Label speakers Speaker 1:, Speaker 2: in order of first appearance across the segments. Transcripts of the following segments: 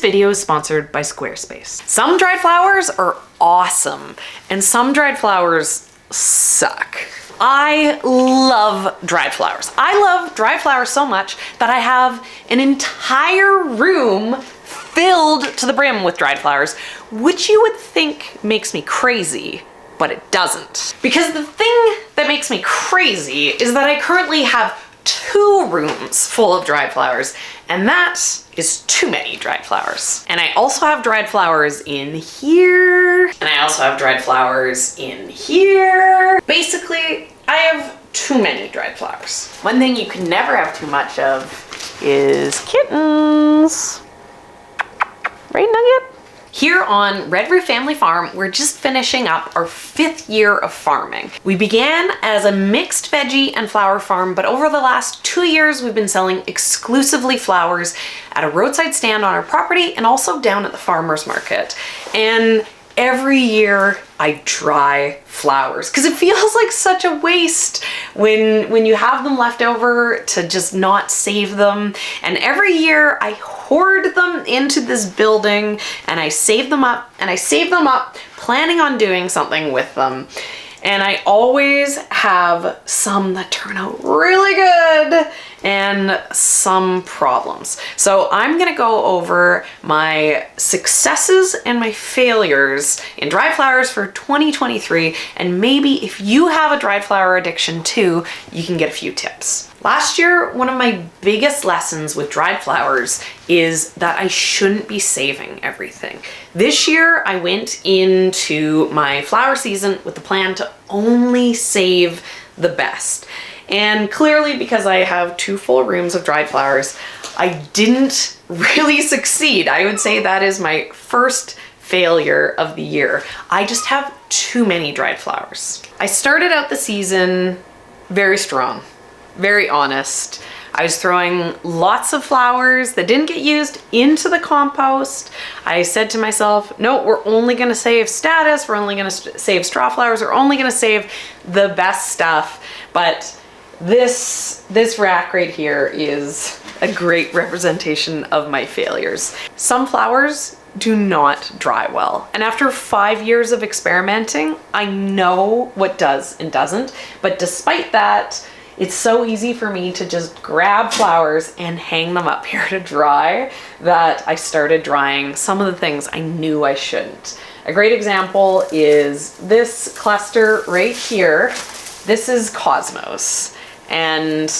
Speaker 1: video is sponsored by Squarespace. Some dried flowers are awesome, and some dried flowers suck. I love dried flowers. I love dried flowers so much that I have an entire room filled to the brim with dried flowers, which you would think makes me crazy, but it doesn't. Because the thing that makes me crazy is that I currently have 2 rooms full of dried flowers, and that is too many dried flowers. And I also have dried flowers in here, and I also have dried flowers in here. Basically, I have too many dried flowers. One thing you can never have too much of is kittens. Right, Nugget? Here on Red Roof Family Farm, we're just finishing up our 5th year of farming. We began as a mixed veggie and flower farm, but over the last 2 years, we've been selling exclusively flowers at a roadside stand on our property and also down at the farmer's market. And every year I dry flowers because it feels like such a waste when you have them left over to just not save them. And every year I hoard them into this building and I save them up and I save them up planning on doing something with them. And I always have some that turn out really good and some problems. So I'm gonna go over my successes and my failures in dried flowers for 2023, and maybe if you have a dried flower addiction too, you can get a few tips. Last year, one of my biggest lessons with dried flowers is that I shouldn't be saving everything. This year, I went into my flower season with the plan to only save the best. And clearly, because I have 2 full rooms of dried flowers, I didn't really succeed. I would say that is my first failure of the year. I just have too many dried flowers. I started out the season very strong, very honest. I was throwing lots of flowers that didn't get used into the compost. I said to myself, no, we're only gonna save status, we're only gonna save straw flowers, we're only gonna save the best stuff. But this rack right here is a great representation of my failures. Some flowers do not dry well. And after 5 years of experimenting, I know what does and doesn't. But despite that, it's so easy for me to just grab flowers and hang them up here to dry that I started drying some of the things I knew I shouldn't. A great example is this cluster right here. This is Cosmos. And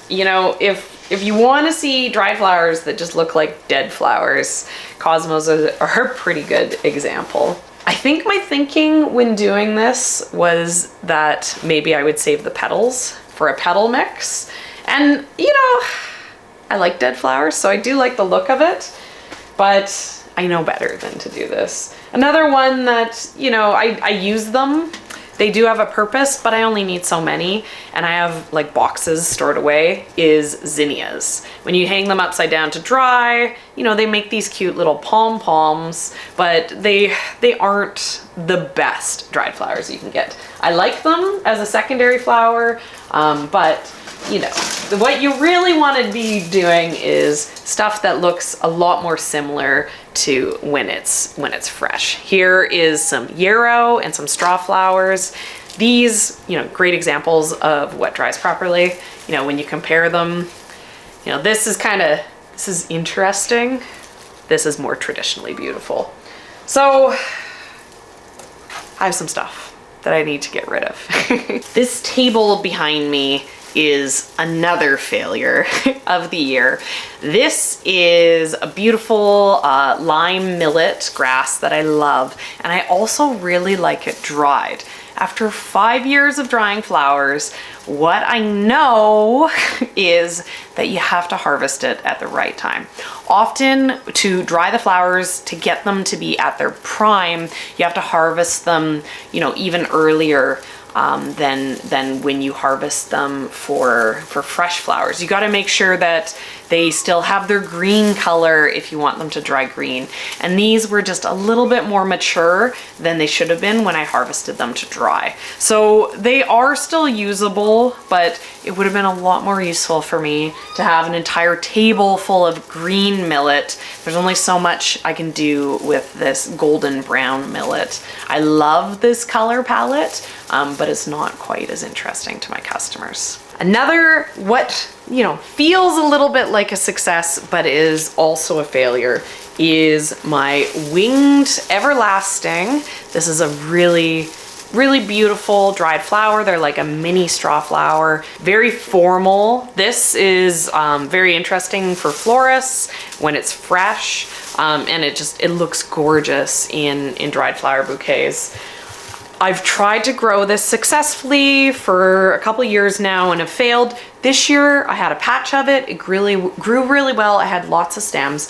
Speaker 1: you know, if you want to see dried flowers that just look like dead flowers, Cosmos are a pretty good example. I think my thinking when doing this was that maybe I would save the petals for a petal mix. And you know, I like dead flowers, so I do like the look of it, but I know better than to do this. Another one that, you know, I use them. They do have a purpose, but I only need so many, and I have like boxes stored away, is zinnias. When you hang them upside down to dry, you know, they make these cute little pom-poms, but they aren't the best dried flowers you can get. I like them as a secondary flower, but you know, what you really want to be doing is stuff that looks a lot more similar to when it's fresh. Here is some yarrow and some straw flowers. These, you know, great examples of what dries properly. You know, when you compare them, you know, this is interesting. This is more traditionally beautiful. So I have some stuff that I need to get rid of. This table behind me is another failure of the year. This is a beautiful lime millet grass that I love, and I also really like it dried. After 5 years of drying flowers, what I know is that you have to harvest it at the right time. Often to dry the flowers, to get them to be at their prime, you have to harvest them, you know, even earlier than when you harvest them for fresh flowers. You got to make sure that They still have their green color if you want them to dry green. And these were just a little bit more mature than they should have been when I harvested them to dry. So they are still usable, but it would have been a lot more useful for me to have an entire table full of green millet. There's only so much I can do with this golden brown millet. I love this color palette, but it's not quite as interesting to my customers. Another, what, feels a little bit like a success, but is also a failure, is my winged everlasting. This is a really beautiful dried flower. They're like a mini straw flower, very formal. This is very interesting for florists when it's fresh, and it looks gorgeous in dried flower bouquets. I've tried to grow this successfully for a couple years now and have failed. This year I had a patch of it. It grew really well. I had lots of stems,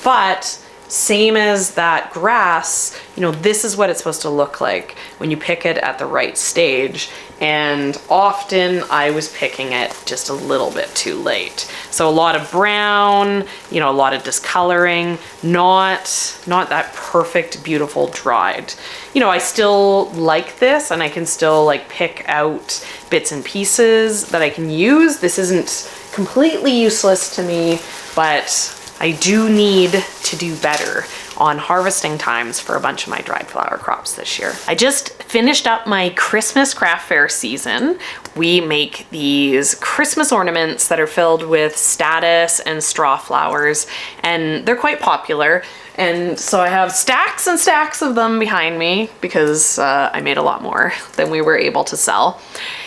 Speaker 1: but same as that grass, this is what it's supposed to look like when you pick it at the right stage. And often I was picking it just a little bit too late. So a lot of brown, a lot of discoloring, not that perfect, beautiful dried. I still like this and I can still like pick out bits and pieces that I can use. This isn't completely useless to me, but I do need to do better on harvesting times for a bunch of my dried flower crops this year. I just finished up my Christmas craft fair season. We make these Christmas ornaments that are filled with statice and straw flowers, and they're quite popular. And so I have stacks and stacks of them behind me because I made a lot more than we were able to sell.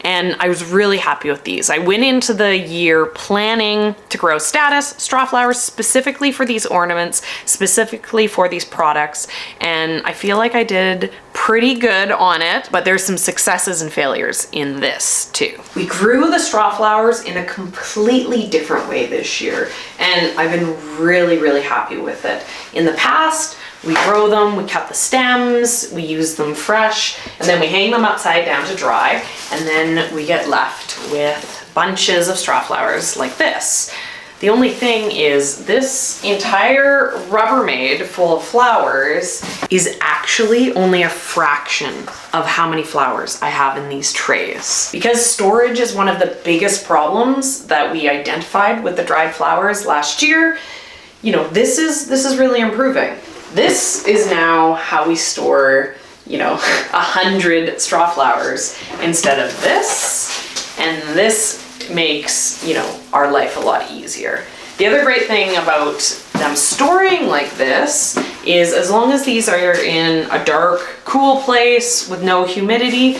Speaker 1: And I was really happy with these. I went into the year planning to grow statice, straw flowers specifically for these ornaments, specifically for these products, and I feel like I did pretty good on it, but there's some successes and failures in this too. We grew the straw flowers in a completely different way this year, and I've been really happy with it. In the past, we grow them, we cut the stems, we use them fresh, and then we hang them upside down to dry, and then we get left with bunches of straw flowers like this. The only thing is this entire Rubbermaid full of flowers is actually only a fraction of how many flowers I have in these trays. Because storage is one of the biggest problems that we identified with the dried flowers last year, this is really improving. This is now how we store, 100 straw flowers instead of this, and this makes, our life a lot easier. The other great thing about them storing like this is as long as these are in a dark, cool place with no humidity,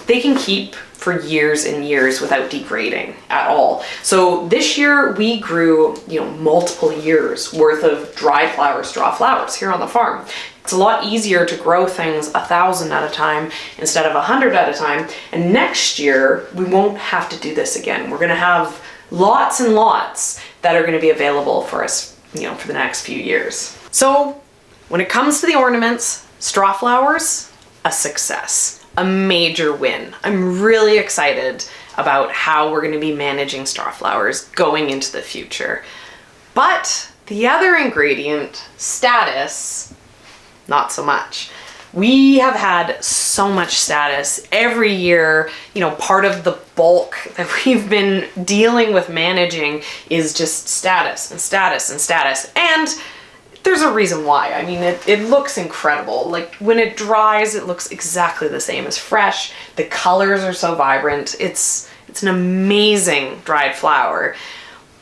Speaker 1: they can keep for years and years without degrading at all. So this year we grew, multiple years worth of dried straw flowers here on the farm. It's a lot easier to grow things 1,000 at a time instead of 100 at a time. And next year we won't have to do this again. We're gonna have lots and lots that are gonna be available for us, for the next few years. So when it comes to the ornaments, straw flowers, a success. A major win. I'm really excited about how we're going to be managing straw flowers going into the future. But the other ingredient, statice, not so much. We have had so much statice every year. Part of the bulk that we've been dealing with managing is just statice and statice and statice. And there's a reason why. I mean, it looks incredible. Like when it dries, it looks exactly the same as fresh. The colors are so vibrant. It's an amazing dried flower.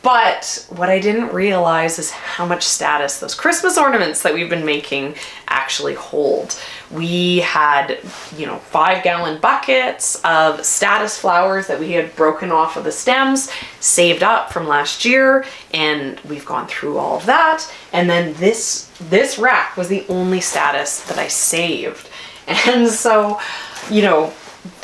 Speaker 1: But what I didn't realize is how much statice those Christmas ornaments that we've been making actually hold. We had, 5-gallon buckets of statice flowers that we had broken off of the stems, saved up from last year, and we've gone through all of that. And then this rack was the only statice that I saved. And so,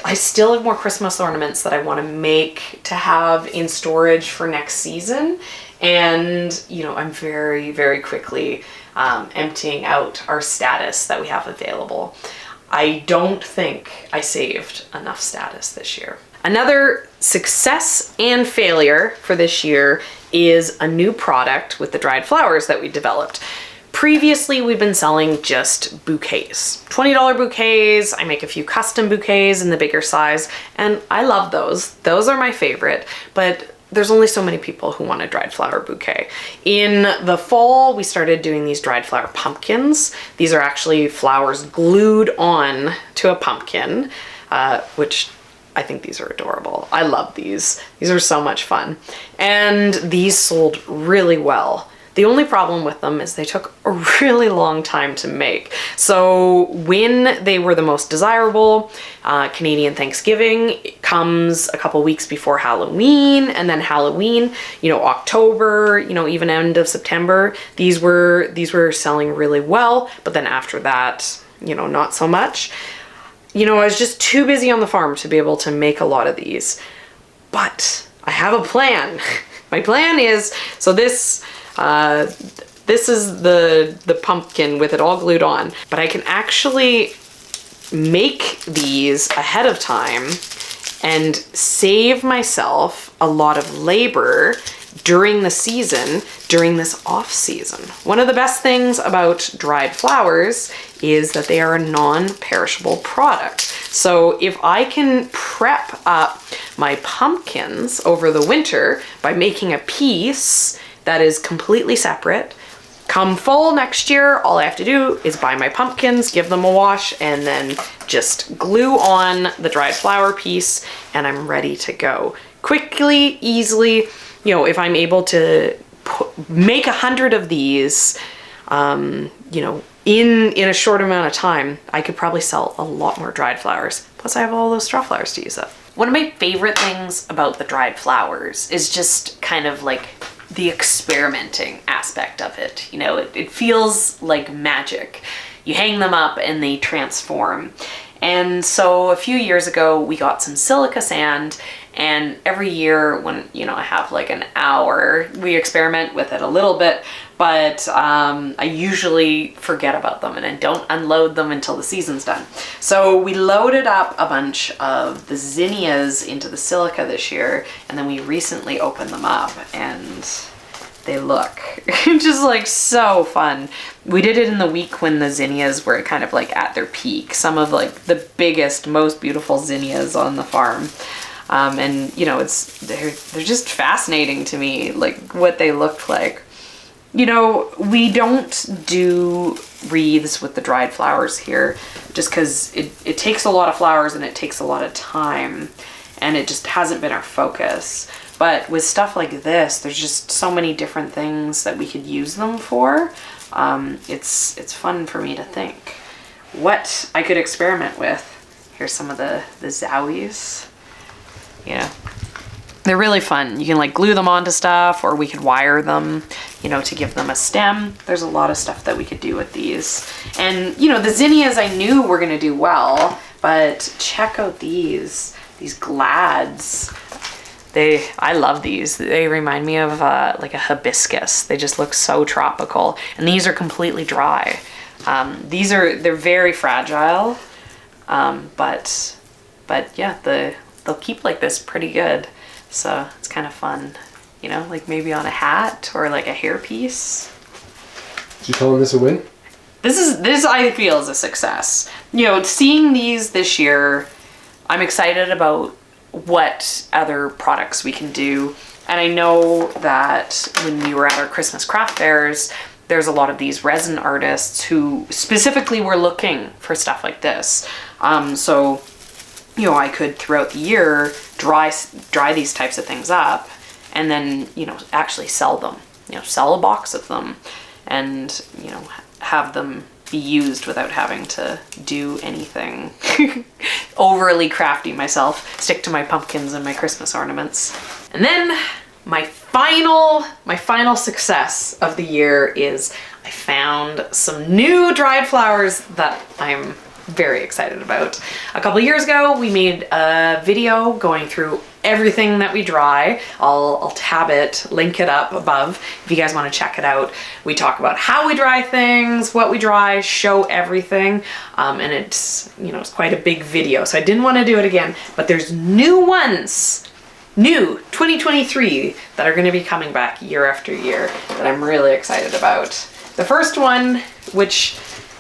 Speaker 1: I still have more Christmas ornaments that I want to make to have in storage for next season. And, I'm very quickly emptying out our statice that we have available. I don't think I saved enough statice this year. Another success and failure for this year is a new product with the dried flowers that we developed. Previously, we've been selling just bouquets, $20 bouquets. I make a few custom bouquets in the bigger size, and I love those. Those are my favorite, but there's only so many people who want a dried flower bouquet. In the fall, we started doing these dried flower pumpkins. These are actually flowers glued on to a pumpkin, which I think these are adorable. I love these. These are so much fun. And these sold really well. The only problem with them is they took a really long time to make. So when they were the most desirable, Canadian Thanksgiving comes a couple weeks before Halloween, and then Halloween, October, even end of September, these were selling really well, but then after that, not so much. I was just too busy on the farm to be able to make a lot of these, but I have a plan. My plan is, so this is the pumpkin with it all glued on, but I can actually make these ahead of time and save myself a lot of labor during the season, during this off season. One of the best things about dried flowers is that they are a non-perishable product. So if I can prep up my pumpkins over the winter by making a piece that is completely separate, come fall next year, all I have to do is buy my pumpkins, give them a wash, and then just glue on the dried flower piece, and I'm ready to go. Quickly, easily, if I'm able to make 100 of these, in a short amount of time, I could probably sell a lot more dried flowers. Plus I have all those straw flowers to use up. One of my favorite things about the dried flowers is just kind of like the experimenting aspect of it. It feels like magic. You hang them up and they transform. And so a few years ago, we got some silica sand, and every year when, I have like an hour, we experiment with it a little bit, but I usually forget about them and I don't unload them until the season's done. So we loaded up a bunch of the zinnias into the silica this year, and then we recently opened them up, and they look just like so fun. We did it in the week when the zinnias were kind of like at their peak, some of like the biggest, most beautiful zinnias on the farm. And they're just fascinating to me, like what they look like. We don't do wreaths with the dried flowers here just because it takes a lot of flowers and it takes a lot of time, and it just hasn't been our focus. But with stuff like this, there's just so many different things that we could use them for. It's fun for me to think what I could experiment with. Here's some of the zowies. They're really fun. You can like glue them onto stuff, or we could wire them, to give them a stem. There's a lot of stuff that we could do with these. And, the zinnias I knew were gonna do well, but check out these glads. I love these. They remind me of like a hibiscus. They just look so tropical. And these are completely dry. They're very fragile, but yeah, they'll keep like this pretty good. So it's kind of fun, like maybe on a hat or like a hairpiece.
Speaker 2: Did you calling this a win?
Speaker 1: This I feel is a success. Seeing these this year, I'm excited about what other products we can do. And I know that when we were at our Christmas craft fairs, there's a lot of these resin artists who specifically were looking for stuff like this. So, I could throughout the year dry these types of things up and then, actually sell them, sell a box of them and, have them be used without having to do anything overly crafty myself, stick to my pumpkins and my Christmas ornaments. And then my final success of the year is I found some new dried flowers that I'm very excited about. A couple years ago, we made a video going through everything that we dry. I'll tab it, link it up above if you guys want to check it out. We talk about how we dry things, what we dry, show everything, and it's, you know, it's quite a big video, so I didn't want to do it again, but there's new ones, new 2023, that are going to be coming back year after year that I'm really excited about. The first one, which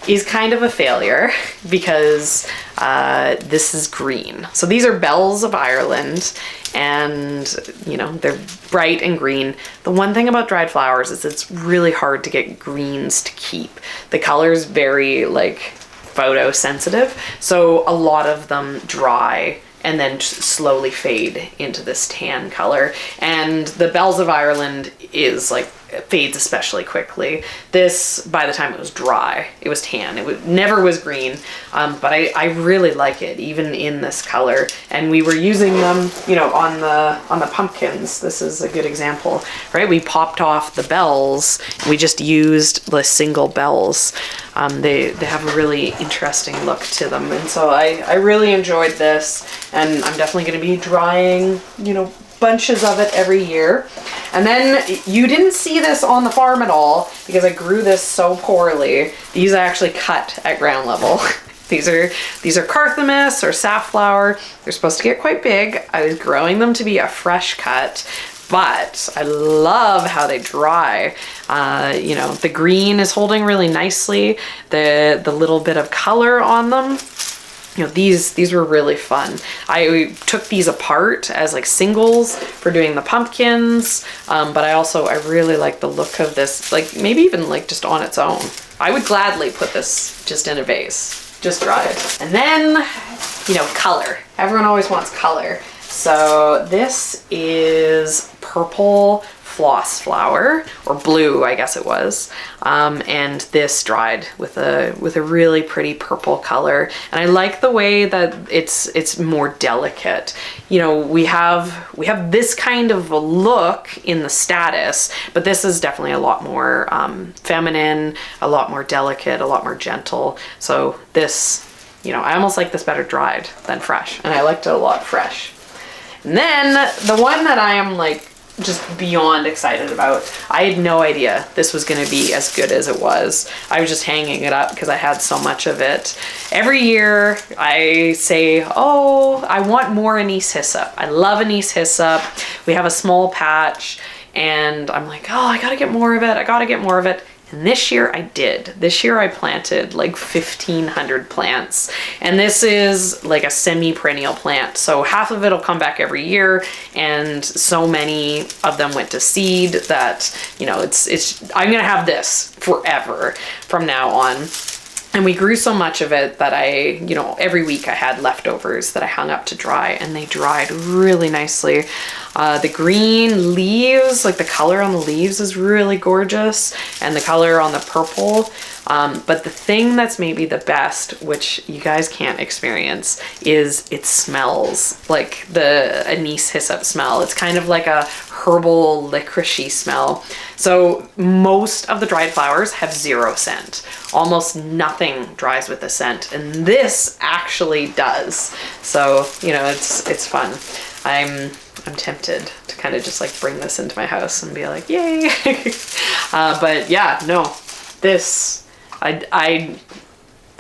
Speaker 1: is kind of a failure because this is green. So these are bells of Ireland, and you know, they're bright and green. The one thing about dried flowers is it's really hard to get greens to keep. The color's very like photosensitive, so a lot of them dry and then slowly fade into this tan color. And the bells of Ireland is like, it fades especially quickly. This, by the time it was dry, it was tan. Never was green, but I really like it, even in this color. And we were using them, you know, on the pumpkins. This is a good example, right? We popped off the bells. We just used the single bells. They have a really interesting look to them. And so I really enjoyed this, and I'm definitely going to be drying, you know, bunches of it every year. And then you didn't see this on the farm at all because I grew this so poorly. These I actually cut at ground level. These are Carthamus or safflower. They're supposed to get quite big. I was growing them to be a fresh cut, but I love how they dry. You know, the green is holding really nicely. The little bit of color on them, you know, these were really fun. I took these apart as like singles for doing the pumpkins, but I really like the look of this, like maybe even like just on its own. I would gladly put this just in a vase, just dry it. And then, you know, color. Everyone always wants color. So this is purple floss flower, or blue, I guess it was, and this dried with a really pretty purple color. And I like the way that it's more delicate. You know, we have this kind of a look in the status, but this is definitely a lot more feminine, a lot more delicate, a lot more gentle. So this, you know, I almost like this better dried than fresh, and I liked it a lot fresh. And then the one that I am like just beyond excited about, I had no idea this was going to be as good as it was. I was just hanging it up because I had so much of it. Every year I say, oh, I want more anise hyssop. I love anise hyssop. We have a small patch, and I'm like, oh, I gotta get more of it. I gotta get more of it. And this year I did. This year I planted like 1,500 plants. And this is like a semi-perennial plant. So half of it will come back every year. And so many of them went to seed that, you know, I'm gonna have this forever from now on. And we grew so much of it that you know, every week I had leftovers that I hung up to dry, and they dried really nicely. The green leaves, like the color on the leaves is really gorgeous, and the color on the purple. But the thing that's maybe the best, which you guys can't experience, is it smells like the anise hyssop smell. It's kind of like a herbal licoricey smell. So most of the dried flowers have 0 scent. Almost nothing dries with a scent, and this actually does. So, you know, it's fun. I'm tempted to kind of just like bring this into my house and be like, yay. But yeah, no, this, I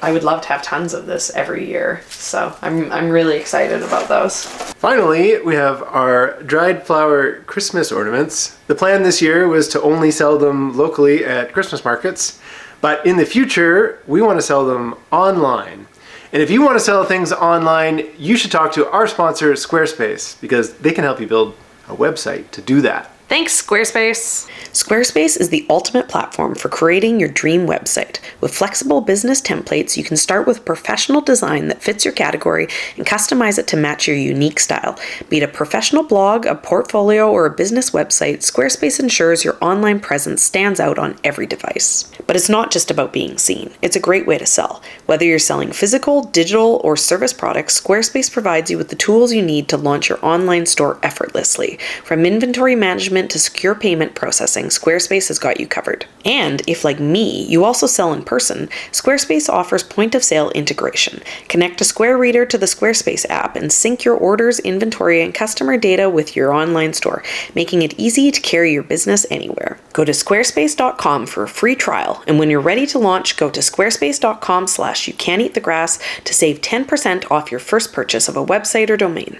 Speaker 1: would love to have tons of this every year. So I'm really excited about those.
Speaker 2: Finally, we have our dried flower Christmas ornaments. The plan this year was to only sell them locally at Christmas markets, but in the future, we want to sell them online. And if you want to sell things online, you should talk to our sponsor, Squarespace, because they can help you build a website to do that.
Speaker 1: Thanks, Squarespace.
Speaker 3: Squarespace is the ultimate platform for creating your dream website. With flexible business templates, you can start with professional design that fits your category and customize it to match your unique style. Be it a professional blog, a portfolio, or a business website, Squarespace ensures your online presence stands out on every device. But it's not just about being seen. It's a great way to sell. Whether you're selling physical, digital, or service products, Squarespace provides you with the tools you need to launch your online store effortlessly. From inventory management payment to secure payment processing, Squarespace has got you covered. And if, like me, you also sell in person, Squarespace offers point-of-sale integration. Connect a Square Reader to the Squarespace app and sync your orders, inventory, and customer data with your online store, making it easy to carry your business anywhere. Go to squarespace.com for a free trial, and when you're ready to launch, go to squarespace.com/youcaneatthegrass to save 10% off your first purchase of a website or domain.